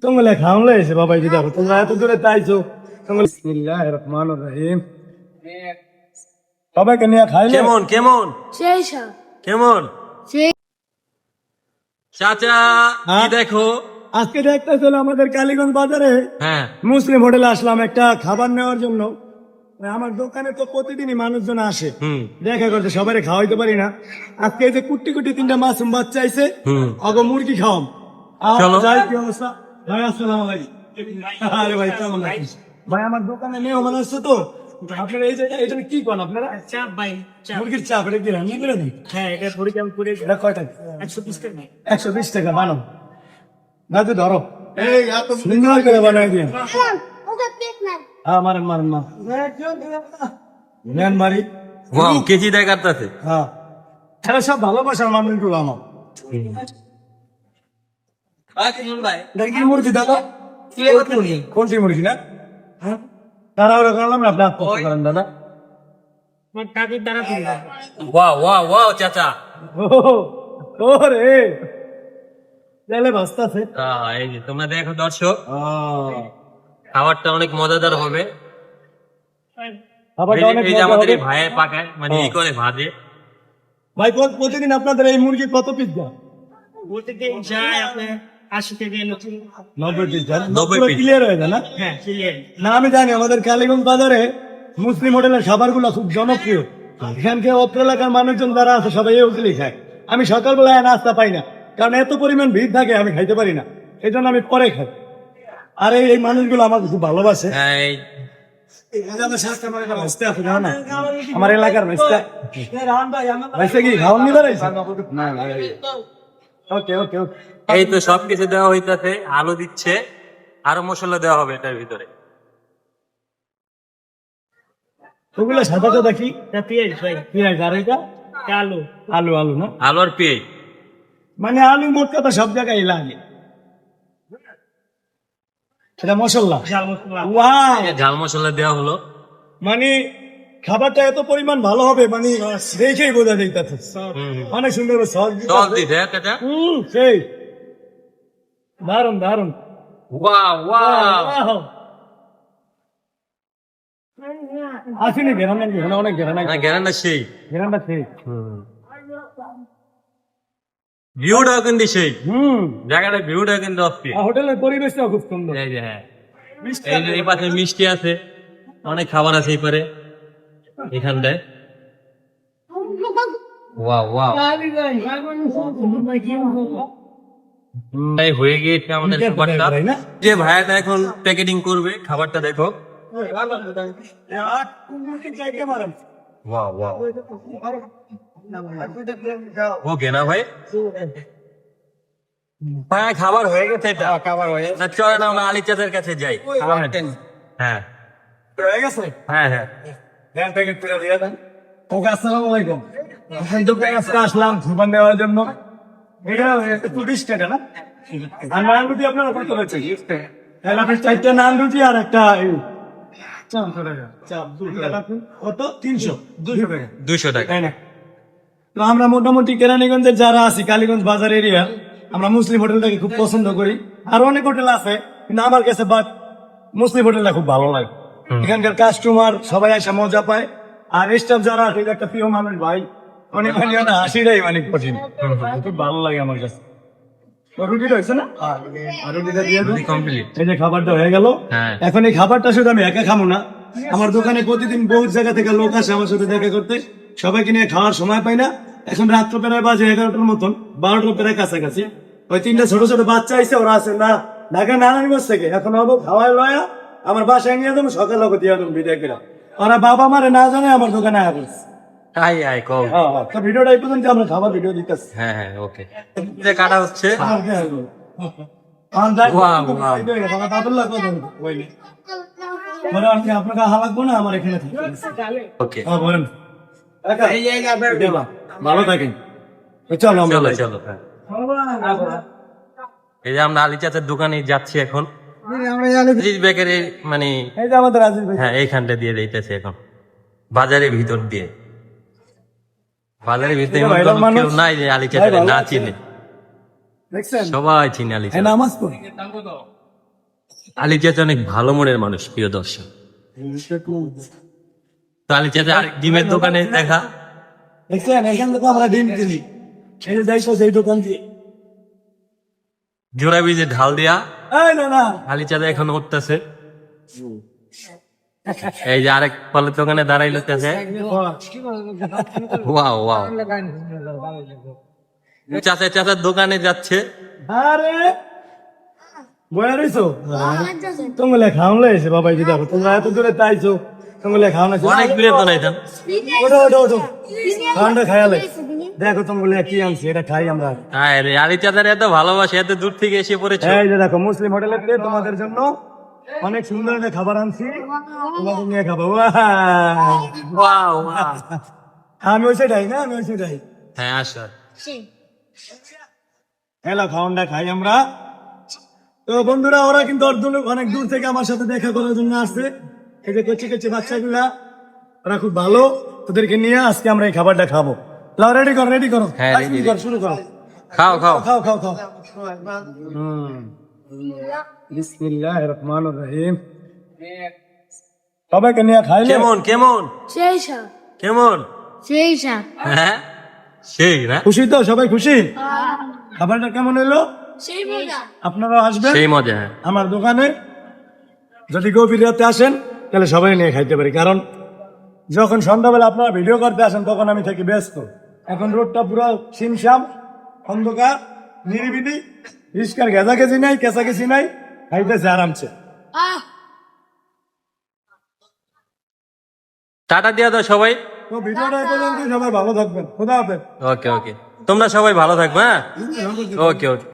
তোমরা খাওয়ালে এসে বাবাই যদি দেখো তোমরা এত দূরে চাইছো তোমরা বিসমিল্লাহির রহমানির রহিম সবাইকে নিয়ে খাইলে কেমন কেমন সেই সব কেমন সেই চাচা কি দেখো আজকে দেখতেছিল আমাদের কালীগঞ্জ বাজারে হ্যাঁ মুসলিম হোটেলে আসলাম একটা খাবার নেওয়ার জন্য। আমার দোকানে তো প্রতিদিনই মানুষজন আসে হুম দেখা করতে সবাই খাওয়াইতে পারি না। আজকে এই যে কুটি কুটি তিনটা মাসুম বাচ্চা আইছে হুম অগ মুরগি খাওয়াম। চলো। যাই কি অবস্থা ভাই আসসালামু আলাইকুম। আরে ভাই কেমন আছিস ভাই? আমার দোকানে মেহমান আসছে তো আপনারা এই যে এটা কি করেন আপনারা? চাপ ভাই চাপ। মুরগির চাপ এটা কি রান্না করে দিই? হ্যাঁ এটা থোড়ি কেমন করে এটা কয় টাকা? 120 টাকা। 120 টাকা বানাও না তো ধরো এই এত সুন্দর করে বানাই দিন। ওকে পেট না। হ্যাঁ মারেন মারেন মা নেন মারি। ওয়াও কেজি দেখাচ্ছে হ্যাঁ এরা সব ভালোবাসার মানুষগুলো আমার। এটা কি মুরগি দাদা? কোনটি মুরগি না? তারা ওরা করলাম না আপনি আত্মহত্যা করেন দাদা। আমার টাকার দ্বারা তুলবা। ওয়াও ওয়াও ওয়াও চাচা ও রে তাহলে বাস্তাছে। এই যে তোমরা দেখো দর্শক খাবারটা অনেক মজাদার হবে খাবারটা অনেক এই যে মজা আমাদের হবে। এই ভাইয়ে পাকায় মানে এই করে ভাজে ভাই প্রতিদিন আপনাদের এই মুরগি কত পিস দেন? বলতে দিন যায় আপনি 80 থেকে 90 পিস দেন? 90 পুরো পিস। ক্লিয়ার হয়ে যায় না? হ্যাঁ ক্লিয়ার। না আমি জানি আমাদের কালীগঞ্জ বাজারে মুসলিম হোটেলের খাবারগুলো খুব জনপ্রিয়। এখানকে অত্র এলাকার মানুষজন যারা আছে সবাই এই হোটেলই খায়। আমি সকালবেলায় নাস্তা পাই না কারণ এত পরিমাণ ভিড় থাকে আমি খাইতে পারি না, এই জন্য আমি পরে খাই। আর এই মানুষগুলো আমাকে খুব ভালোবাসে। হ্যাঁ, এই আমার এলাকার মেসটা মেসে কি খাওয়ান নিবার ওকে ওকে ওকে এই তো সবকিছু দেওয়া হইতাছে আলু দিচ্ছে আরো মশলা দেওয়া হবে এটার ভিতরে ওগুলো সাদা তো দেখি এটা পেঁয়াজ ভাই। পেঁয়াজ আর এটা আলু আলু আলু না আলু আর পেঁয়াজ মানে আলু মোট কথা সব জায়গায় লাগে সেটা মশলা। ঝাল মশলা। ওয়াও ঝাল মশলা দেওয়া হলো মানে খাবারটা এত পরিমাণ ভালো হবে মানে দেখেই বোঝা যাইতেছে। অনেক সুন্দর সস সস দিতে হ্যাঁ চাচা সেই দারুন দারুন ওয়াও ওয়াও আসিনি ঘেরান অনেক ঘেরান না গ্যারান্টি সেই ঘেরানটা সেই ভিউটাও কিন্তু সেই জায়গাটা ভিউটা কিন্তু অস্থির হোটেলের পরিবেশটা খুব সুন্দর। এই যে হ্যাঁ এই যে এই পাশে মিষ্টি আছে অনেক খাবার আছে এই পারে এখানটায় ওয়াও ওয়াও তাই হয়ে গিয়েছে আমাদের খাবারটা তাই না? যে ভাইয়াটা এখন প্যাকেটিং করবে খাবারটা দেখো ওয়াও ওয়াও ওকে না ভাই ভাই খাবার হয়ে গেছে এটা খাবার হয়ে না চলেন আমরা আলী চাচার কাছে যাই হ্যাঁ হয়ে গেছে হ্যাঁ হ্যাঁ দেন প্যাকেট করে দিয়ে দেন। ওকে আসসালামু আলাইকুম। এখন তো আজকে আসলাম খাবার নেওয়ার জন্য। এটা একটু 20 টাকা না? আর নান রুটি আপনারা কত হচ্ছে? 20 টাকা। তাহলে আপনি 4টা নান রুটি আর একটা চাপ টাকা। চাপ 2 টাকা। কত? 300 200 টাকা। 200 টাকা তাই না? তো আমরা মোটামুটি কেরানীগঞ্জের যারা আছি কালীগঞ্জ বাজার এরিয়া আমরা মুসলিম হোটেলটাকে খুব পছন্দ করি। আর অনেক হোটেল আছে কিন্তু আমার কাছে বাট মুসলিম হোটেলটা খুব ভালো লাগে। এখানকার কাস্টমার সবাই এসে মজা পায় আর স্টাফ যারা আছে একটা প্রিয় মানুষ ভাই অনেক মানে হাসিটাই মানে কঠিন খুব ভালো লাগে আমার কাছে। তো রুটিটা হয়েছে না? আর রুটিটা দিয়ে দিন। কমপ্লিট এই যে খাবারটা হয়ে গেল। হ্যাঁ। এখন এই খাবারটা শুধু আমি একা খাবো না, আমার দোকানে প্রতিদিন বহু জায়গা থেকে লোক আসে আমার সাথে দেখা করতে, সবাইকে নিয়ে খাওয়ার সময় পাই না। এখন রাত্র প্রায় বাজে 11টার মতন, 12টার প্রায় কাছাকাছি। ওই 3টা ছোট ছোট বাচ্চা আইসে ওরা আছে না ঢাকা নারায়ণগঞ্জ থেকে, এখন হবো খাওয়াই লয়া আমার বাসায় নিয়ে যাবো সকালে ওকে দিয়ে দেবো ভিডিও করে। ওরা বাবা মারে না জানে আমার দোকানে আসবে। আই আই কও তো ভিডিওটা এই পর্যন্ত আমরা খাবার ভিডিও দিতেছি। হ্যাঁ হ্যাঁ ওকে যে কাটা হচ্ছে আপনাকে হালাকবো না আমার এখানে ওকে বলেন ভালো থাকেন। চলো আমরা চলো চলো হ্যাঁ। এই যে আমরা আলী চাচার দোকানে যাচ্ছি এখন আজিজ বেকারি মানে এই যে আমাদের আজিজ ভাই হ্যাঁ এইখানটা দিয়ে দিতেছে এখন বাজারের ভিতর দিয়ে বাজারের ভিতরে এমন ভাইরাল কোনো মানুষ। কেউ নাই যে আলী চাচার ভাই ভালো না আছে। চিনে দেখছেন সবাই চিনে আলী চাচা নামাজ পড়ি আলী চাচা অনেক ভালো মনের মানুষ, প্রিয় দর্শক। তো আলী চাচা আরেক ডিমের দোকানে দেখা। দেখছেন এখান থেকে আমরা ডিম কিনি, এই যে যাইছো সেই দোকান দিয়ে। জোড়া বীজে ঢাল দিয়া এই না না আলী চাচা এখন উঠতেছে। এই যে আরেক ফলের দোকানে দাঁড়াইলো চাচা। ওয়াও ওয়াও, চাচার দোকানে যাচ্ছে। আরে বয়া রইছো তোমরা খাওয়ান লাইছে বাবা, এই যে দেখো তোমরা এত দূরে তাইছো, তোমরা খাওয়ান লাইছে অনেক দূরে তো নাই। ওঠো ওঠো ওঠো, খাওয়ানটা খাইয়া লাইছে। দেখো তোমরা কি আনছি, এটা খাই আমরা। আরে আলী চাচার এত ভালোবাসে, এত দূর থেকে এসে পড়েছে। এই যে দেখো মুসলিম হোটেলের থেকে তোমাদের জন্য অনেক সুন্দর একটা খাবার আনছি, তোমাদের নিয়ে খাবো। Wow wow. আমি ওই সেটাই না, আমি ওই সেটাই। হ্যাঁ আসো। হ্যালো, খাওয়ানটা খাই আমরা। তো বন্ধুরা, ওরা কিন্তু অনেক দূর থেকে আমার সাথে দেখা করার জন্য আসছে। এই যে কচি কচি বাচ্চাগুলা, ওরা খুব ভালো। তোদেরকে নিয়ে আজকে আমরা এই খাবারটা খাবো। লাও, রেডি করো রেডি করো। হ্যাঁ, ready, শুরু করো শুরু করো। খাও খাও। খাও খাও খাও। বিসমিল্লাহির রহমানির রহিম। সবাইকে নিয়ে খাইলে কেমন কেমন সেই সাপ কেমন? সেই সাপ হ্যাঁ সেই না, খুশি তো? সবাই খুশি? খাবারটা কেমন হলো? সেই মজা আপনারাও আসবেন সেই মজা। হ্যাঁ আমার দোকানে। যদি গভীর রাতে আসেন তাহলে সবাই নিয়ে খাইতে পারি, কারণ যখন সন্ধ্যাবেলা আপনারা ভিডিও করতে আসেন তখন আমি থাকি ব্যস্ত। এখন রোডটা পুরো শিমশাম, অন্ধকার, নিরিবিলি, রিস্কার গেজাগেজি নাই, কেঁচাকেচি নাই, খাইতেছে আরামছে। আহ টাটা দিয়া দাও সবাই। তো ভিডিওটা এই পর্যন্ত, সবাই ভালো থাকবেন। খোদা হাফেজ। ওকে ওকে, তোমরা সবাই ভালো থাকবে। হ্যাঁ ওকে ওকে।